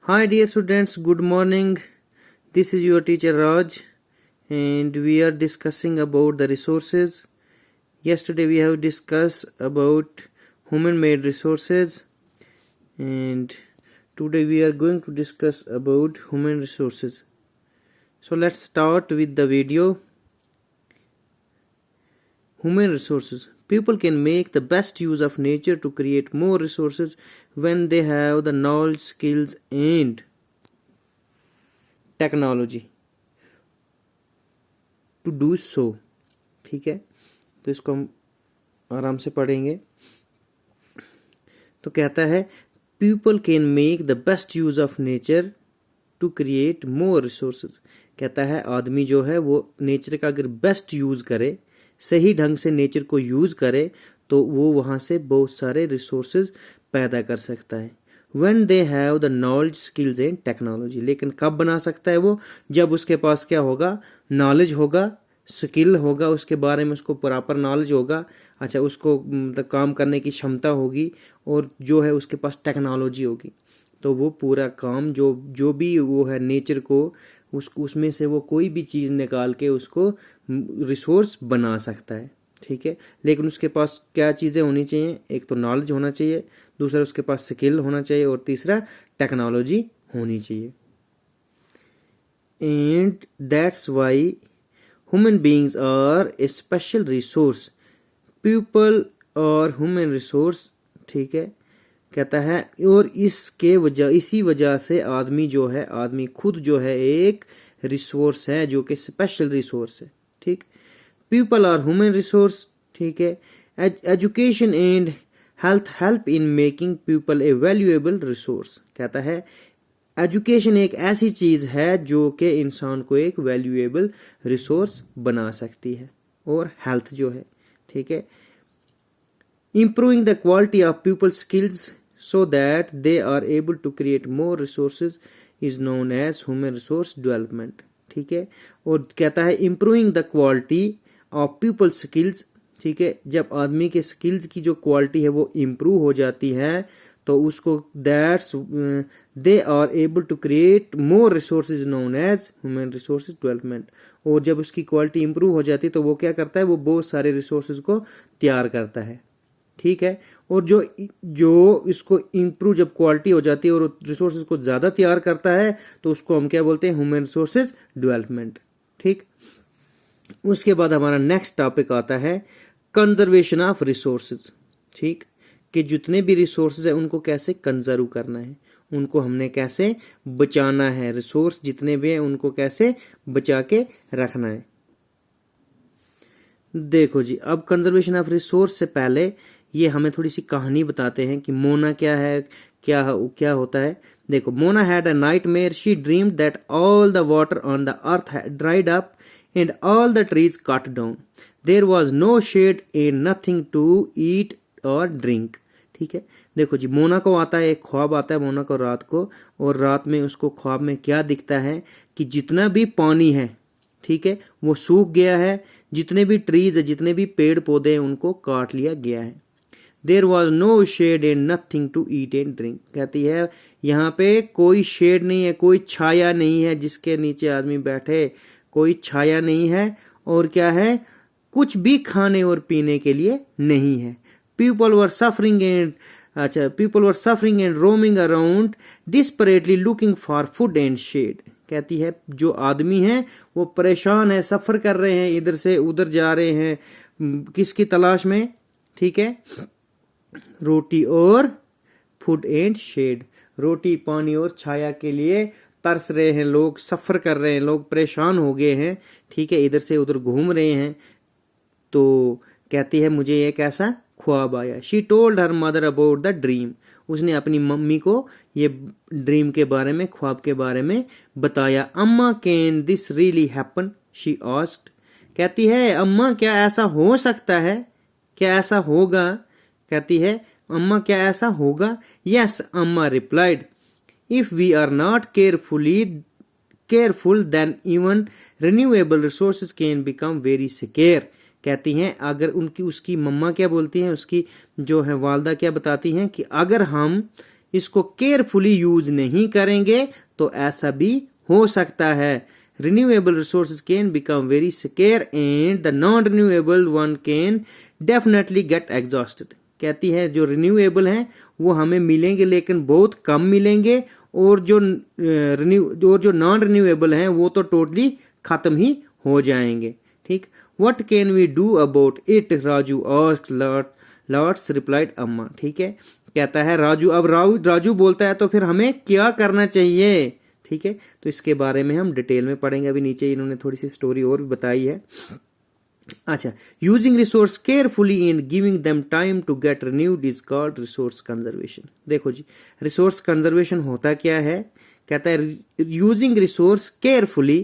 Hi dear students, good morning. This is your teacher Raj and we are discussing about the resources. Yesterday we have discussed about human made resources and today we are going to discuss about human resources. So let's start with the video. Human resources. People can make the best use of nature to create more resources when they have the knowledge, skills and technology to do so. ठीक है, तो इसको हम आराम से पढ़ेंगे। तो कहता है people can make the best use of nature to create more resources. कहता है आदमी जो है वो नेचर का अगर बेस्ट यूज करे, सही ढंग से नेचर को यूज करे, तो वो वहां से बहुत सारे रिसोर्सेज पैदा कर सकता है। When they have the knowledge, skills and technology। लेकिन कब बना सकता है वो? जब उसके पास क्या होगा? नॉलेज होगा, स्किल होगा, उसके बारे में उसको प्रॉपर नॉलेज होगा। अच्छा, उसको मतलब काम करने की क्षमता होगी और जो है उसके पास टेक्नोलॉजी होगी, तो वो पूरा काम जो भी वो है नेचर को उसमें से वो कोई भी चीज़ निकाल के उसको रिसोर्स बना सकता है। ठीक है, लेकिन उसके पास क्या चीज़ें होनी चाहिए? एक तो नॉलेज होना चाहिए, दूसरा उसके पास स्किल होना चाहिए और तीसरा टेक्नोलॉजी होनी चाहिए। And that's why human beings are a special resource. People और ह्यूमन रिसोर्स। ठीक है, कहता है और इसी वजह से आदमी खुद जो है एक रिसोर्स है, जो कि स्पेशल रिसोर्स है। ठीक, पीपल आर ह्यूमन रिसोर्स। ठीक है, education and help in making people A valuable resource. कहता है एजुकेशन एक ऐसी चीज है जो कि इंसान को एक वैल्यूएबल रिसोर्स बना सकती है। और हेल्थ जो है, ठीक है, improving the quality of people's skills so that they are able to create more resources is known as human resource development। ठीक है, और कहता है improving the quality of people's skills। ठीक है, जब आदमी के स्किल्स की जो क्वालिटी है वो इम्प्रूव हो जाती है तो उसको that's they are able to create more resources known as human resources development. और जब उसकी क्वालिटी इम्प्रूव हो जाती है तो वो क्या करता है? वो बहुत सारे रिसोर्सेज को तैयार करता है। ठीक है, और जो इसको इम्प्रूव जब क्वालिटी हो जाती है और रिसोर्सेज को ज्यादा तैयार करता है तो उसको हम क्या बोलते हैं? Human resources development. ठीक, उसके बाद हमारा नेक्स्ट टॉपिक आता है कंजर्वेशन ऑफ रिसोर्सेज। ठीक, कि जितने भी रिसोर्सेज है उनको कैसे कंजर्व करना है, उनको हमने कैसे बचाना है, रिसोर्स जितने भी हैं उनको कैसे बचा के रखना है। देखो जी, अब कंजर्वेशन ऑफ रिसोर्स से पहले ये हमें थोड़ी सी कहानी बताते हैं कि मोना क्या है, क्या होता है। देखो, Mona had a nightmare. She dreamed that all the water on the earth had dried up and all the trees cut down. There was no shade and nothing to eat और ड्रिंक। ठीक है, देखो जी, मोना को आता है एक ख्वाब आता है मोना को रात को, और रात में उसको ख्वाब में क्या दिखता है कि जितना भी पानी है, ठीक है, वो सूख गया है, जितने भी ट्रीज है, जितने भी पेड़ पौधे हैं उनको काट लिया गया है। There was no shade and nothing to eat and drink. कहती है यहाँ पे कोई शेड नहीं है, कोई छाया नहीं है जिसके नीचे आदमी बैठे, कोई छाया नहीं है, और क्या है? कुछ भी खाने और पीने के लिए नहीं है। People were suffering and roaming around desperately looking for food and shade. कहती है जो आदमी है वो परेशान है, सफर कर रहे हैं, इधर से उधर जा रहे हैं, किसकी तलाश में? ठीक है, रोटी और फूड एंड शेड, रोटी पानी और छाया के लिए तरस रहे हैं लोग, सफर कर रहे हैं लोग, परेशान हो गए हैं। ठीक है, इधर से उधर घूम रहे हैं। तो कहती है मुझे एक ऐसा ख्वाब आया। She told her mother about the dream. उसने अपनी मम्मी को ये ड्रीम के बारे में, ख्वाब के बारे में बताया। अम्मा can this really happen? She asked. कहती है अम्मा क्या ऐसा हो सकता है, क्या ऐसा होगा? कहती है अम्मा क्या ऐसा होगा? Yes, Amma replied, if we are not careful then even renewable resources can become very scarce. कहती हैं उसकी मम्मा क्या बोलती हैं, उसकी जो है वालदा क्या बताती हैं कि अगर हम इसको केयरफुली यूज नहीं करेंगे तो ऐसा भी हो सकता है। Renewable resources can become very square and the non renewable one can definitely get exhausted. कहती है जो रिन्यूएबल हैं वो हमें मिलेंगे लेकिन बहुत कम मिलेंगे, और जो नॉन रिन्यूएबल हैं वो तो टोटली खत्म ही हो जाएंगे। ठीक, what can we do about it, Raju asked lots replied Amma. ठीक है, कहता है राजू, अब राजू बोलता है तो फिर हमें क्या करना चाहिए। ठीक है, तो इसके बारे में हम डिटेल में पढ़ेंगे। अभी नीचे इन्होंने थोड़ी सी स्टोरी और भी बताई है। अच्छा, using resource carefully and giving them time to get renewed is called resource conservation. देखो जी, रिसोर्स कंजर्वेशन होता क्या है, कहता है using resource carefully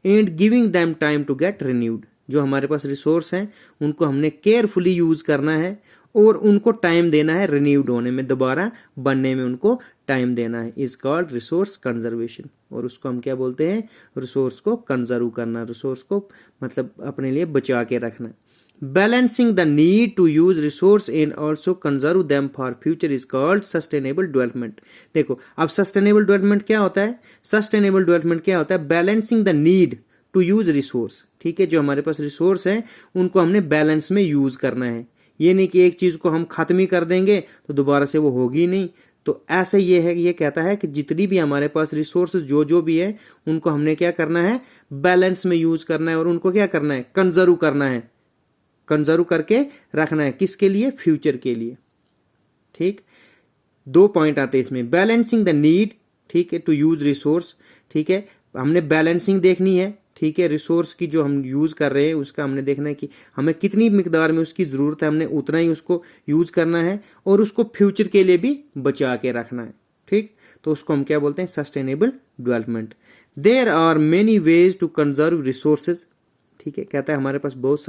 and giving them time to get renewed. जो हमारे पास रिसोर्स हैं उनको हमने केयरफुली यूज करना है और उनको टाइम देना है रिन्यूड होने में, दोबारा बनने में उनको टाइम देना है, इज कॉल्ड रिसोर्स कंजर्वेशन। और उसको हम क्या बोलते हैं, रिसोर्स को कंजर्व करना, रिसोर्स को मतलब अपने लिए बचा के रखना। Balancing the need to use resource and also conserve them for future is called sustainable development. देखो अब सस्टेनेबल डेवलपमेंट क्या होता है, सस्टेनेबल डेवलपमेंट क्या होता है, balancing the need to use resource. ठीक है, जो हमारे पास रिसोर्स है उनको हमने बैलेंस में यूज करना है। ये नहीं कि एक चीज को हम खत्म ही कर देंगे तो दोबारा से वो होगी नहीं। तो ऐसे ये है, ये कहता है कि जितनी भी हमारे पास रिसोर्सेज जो भी है उनको हमने क्या करना है, बैलेंस में यूज करना है और उनको क्या करना है, कंजर्व करना है, कंजर्व करके रखना है। किसके लिए, फ्यूचर के लिए। ठीक, दो पॉइंट आते हैं इसमें, बैलेंसिंग द नीड, ठीक है, टू यूज रिसोर्स। ठीक है, हमने बैलेंसिंग देखनी है। ठीक है, रिसोर्स की जो हम यूज कर रहे हैं उसका हमने देखना है कि हमें कितनी मिकदार में उसकी जरूरत है, हमने उतना ही उसको यूज करना है और उसको फ्यूचर के लिए भी बचा के रखना है। ठीक, तो उसको हम क्या बोलते हैं, sustainable development. There are many ways to conserve resources. ठीक है, कहता है हमारे पास बहुत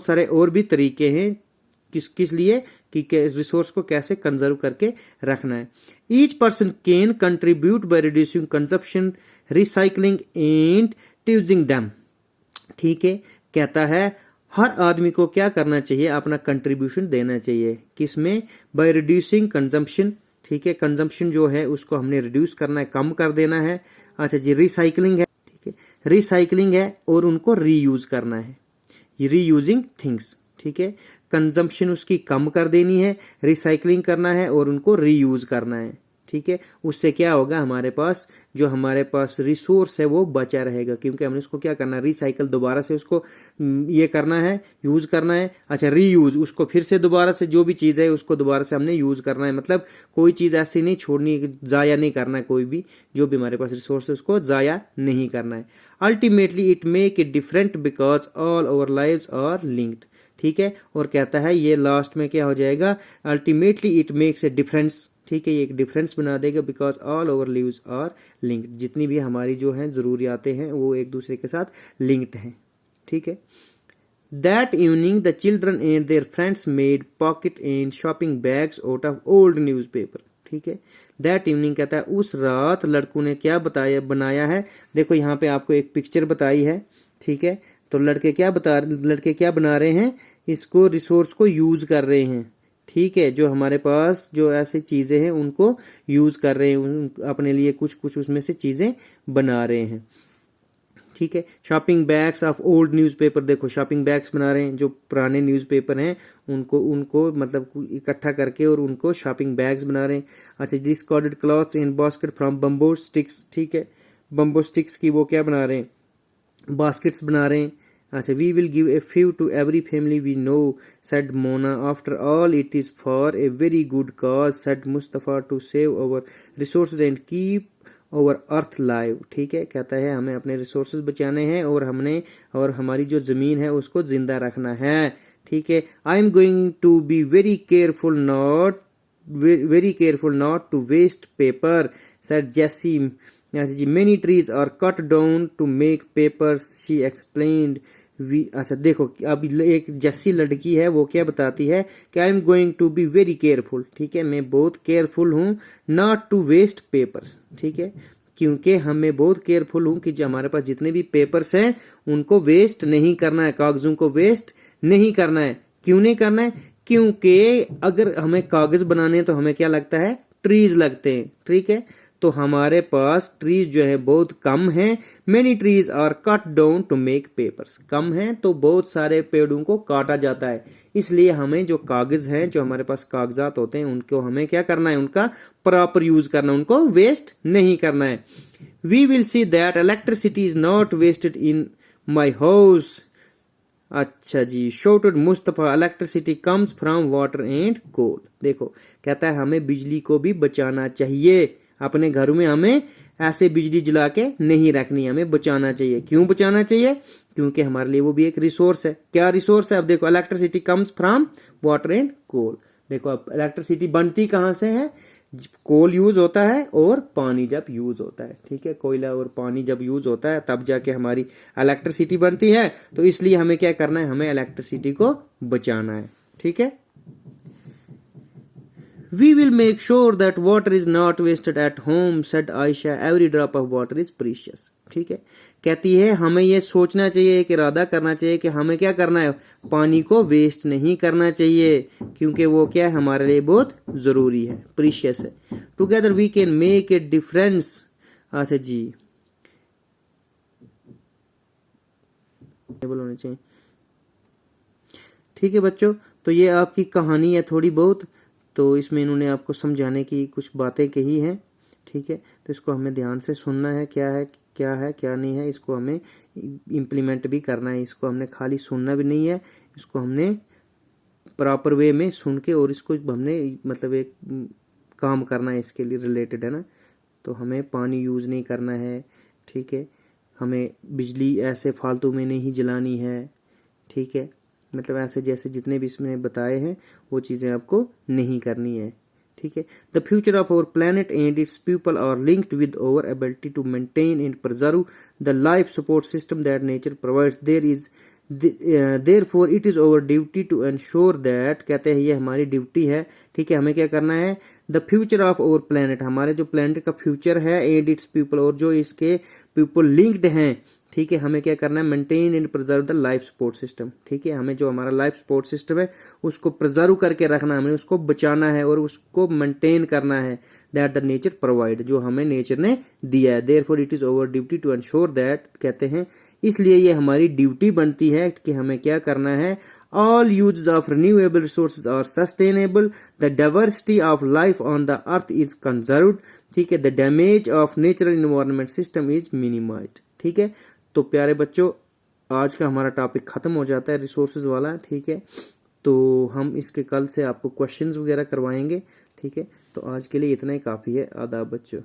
सारे और भी तरीके हैं किस लिए कि रिसोर्स को कैसे कंजर्व करके रखना है। Each person can contribute by reducing consumption, recycling and using them. ठीक है, कहता है हर आदमी को क्या करना चाहिए, अपना कंट्रीब्यूशन देना चाहिए। किसमें, बाय रिड्यूसिंग कंजम्पशन। ठीक है, कंजम्पशन जो है उसको हमने रिड्यूस करना है, कम कर देना है। अच्छा जी, रिसाइकलिंग है। ठीक है, रिसाइकलिंग है और उनको रीयूज करना है, रीयूजिंग थिंग्स। ठीक है, कंजम्पशन उसकी कम कर देनी है, रिसाइकलिंग करना है और उनको रीयूज करना है। ठीक है, उससे क्या होगा, हमारे पास जो हमारे पास रिसोर्स है वो बचा रहेगा, क्योंकि हमने उसको क्या करना है, रिसाइकल दोबारा से उसको ये करना है, यूज करना है। अच्छा, रीयूज, उसको फिर से दोबारा से जो भी चीज है उसको दोबारा से हमने यूज करना है। मतलब कोई चीज ऐसी नहीं छोड़नी, जाया नहीं करना है, कोई भी जो भी हमारे पास रिसोर्स है उसको जाया नहीं करना है। Ultimately it make it different because all our lives are linked. ठीक है, और कहता है ये लास्ट में क्या हो जाएगा, ultimately it makes a difference. ठीक है, ये एक डिफरेंस बना देगा, because all our lives are linked. जितनी भी हमारी जो है जरूरियातें हैं वो एक दूसरे के साथ लिंक्ड हैं। ठीक है, that evening the children and their friends made pocket and shopping bags out of old newspaper. ठीक है, दैट इवनिंग कहता है उस रात लड़कों ने क्या बनाया है। देखो यहाँ पे आपको एक पिक्चर बताई है। ठीक है, तो लड़के क्या बना रहे हैं, इसको रिसोर्स को यूज कर रहे हैं। ठीक है, जो हमारे पास जो ऐसी चीजें हैं उनको यूज कर रहे हैं, अपने लिए कुछ उसमें से चीजें बना रहे हैं। ठीक है, shopping bags of old newspaper. देखो शॉपिंग बैग्स बना रहे हैं, जो पुराने न्यूज़पेपर हैं उनको मतलब इकट्ठा करके और उनको शॉपिंग बैग्स बना रहे हैं। अच्छा, discarded clothes in basket from bamboo sticks. ठीक है, बम्बो स्टिक्स की वो क्या बना रहे हैं, बास्केट्स बना रहे हैं। अच्छा, we will give a few to every family we know, said Mona. After all it is for a very good cause, said Mustafa, to save our resources and keep our earth live. ठीक है, कहता है हमें अपने रिसोर्सेज बचाने हैं और हमारी जो जमीन है उसको जिंदा रखना है। ठीक है, I am going to be very careful not to waste paper, said Jessie. Many trees are cut down to make paper, she explained. अच्छा देखो, अब एक जैसी लड़की है वो क्या बताती है कि I am going to be very careful. ठीक है, मैं बहुत केयरफुल हूँ, नॉट टू वेस्ट पेपर्स। ठीक है, क्योंकि हमें बहुत केयरफुल हूँ कि जो हमारे पास जितने भी पेपर्स हैं उनको वेस्ट नहीं करना है, कागजों को वेस्ट नहीं करना है। क्यों नहीं करना है, क्योंकि अगर हमें कागज बनाने तो हमें क्या लगता है, ट्रीज लगते हैं, ठीक है। तो हमारे पास ट्रीज जो है बहुत कम है। Many trees are cut down to make papers, कम है तो बहुत सारे पेड़ों को काटा जाता है। इसलिए हमें जो कागज है, जो हमारे पास कागजात होते हैं, उनको हमें क्या करना है, उनका प्रॉपर यूज करना, उनको वेस्ट नहीं करना है। We will see that electricity is not wasted in my house. अच्छा जी, शॉर्टेड Mustafa, electricity comes from water and coal. देखो कहता है हमें बिजली को भी बचाना चाहिए, अपने घरों में हमें ऐसे बिजली जला के नहीं रखनी, हमें बचाना चाहिए। क्यों बचाना चाहिए? क्योंकि हमारे लिए वो भी एक रिसोर्स है। क्या रिसोर्स है? अब देखो electricity comes from water and coal. देखो अब इलेक्ट्रिसिटी बनती कहां से है? कोल यूज होता है और पानी जब यूज होता है, ठीक है। कोयला और पानी जब यूज होता है तब जाके हमारी इलेक्ट्रिसिटी बनती है। तो इसलिए हमें क्या करना है, हमें इलेक्ट्रिसिटी को बचाना है, ठीक है। We will make sure that water is not wasted at home, said Aisha. Every drop of water is precious. ठीक है, कहती है हमें ये सोचना चाहिए, एक इरादा करना चाहिए कि हमें क्या करना है, पानी को वेस्ट नहीं करना चाहिए, क्योंकि वो क्या है, हमारे लिए बहुत जरूरी है, प्रीशियस है। Together we can make a difference. अच्छा जी, होने चाहिए, ठीक है बच्चों। तो ये आपकी कहानी है थोड़ी बहुत, तो इसमें इन्होंने आपको समझाने की कुछ बातें कही हैं, ठीक है। तो इसको हमें ध्यान से सुनना है, क्या है क्या नहीं है, इसको हमें इम्प्लीमेंट भी करना है। इसको हमने खाली सुनना भी नहीं है, इसको हमने प्रॉपर वे में सुन के और इसको हमने मतलब एक काम करना है, इसके लिए रिलेटेड है ना। तो हमें पानी यूज नहीं करना है, ठीक है। हमें बिजली ऐसे फालतू में नहीं जलानी है, ठीक है। मतलब ऐसे जैसे जितने भी इसमें बताए हैं वो चीजें आपको नहीं करनी है, ठीक है। The future of our planet and its people are linked with our ability to maintain and preserve the life support system that nature provides. Therefore it is our duty to ensure that, कहते हैं ये हमारी duty है, ठीक है। हमें क्या करना है, the future of our planet, हमारे जो प्लैनेट का फ्यूचर है, एंड इट्स पीपल, और जो इसके पीपल लिंक्ड हैं, ठीक है। हमें क्या करना है, maintain and preserve the life support system, ठीक है। हमें जो हमारा लाइफ सपोर्ट सिस्टम है उसको प्रिजर्व करके रखना है, हमें उसको बचाना है और उसको मेंटेन करना है, दैट द नेचर प्रोवाइड, जो हमें नेचर ने दिया है। Therefore it is our duty to ensure that, कहते हैं इसलिए ये हमारी ड्यूटी बनती है कि हमें क्या करना है, all uses of renewable resources are sustainable, the diversity of life on the earth is conserved, ठीक है, the damage of natural environment system is minimized, ठीक है। तो प्यारे बच्चों, आज का हमारा टॉपिक खत्म हो जाता है रिसोर्सेज वाला, ठीक है। तो हम इसके कल से आपको क्वेश्चंस वगैरह करवाएंगे, ठीक है। तो आज के लिए इतना ही काफी है। आदाब बच्चों।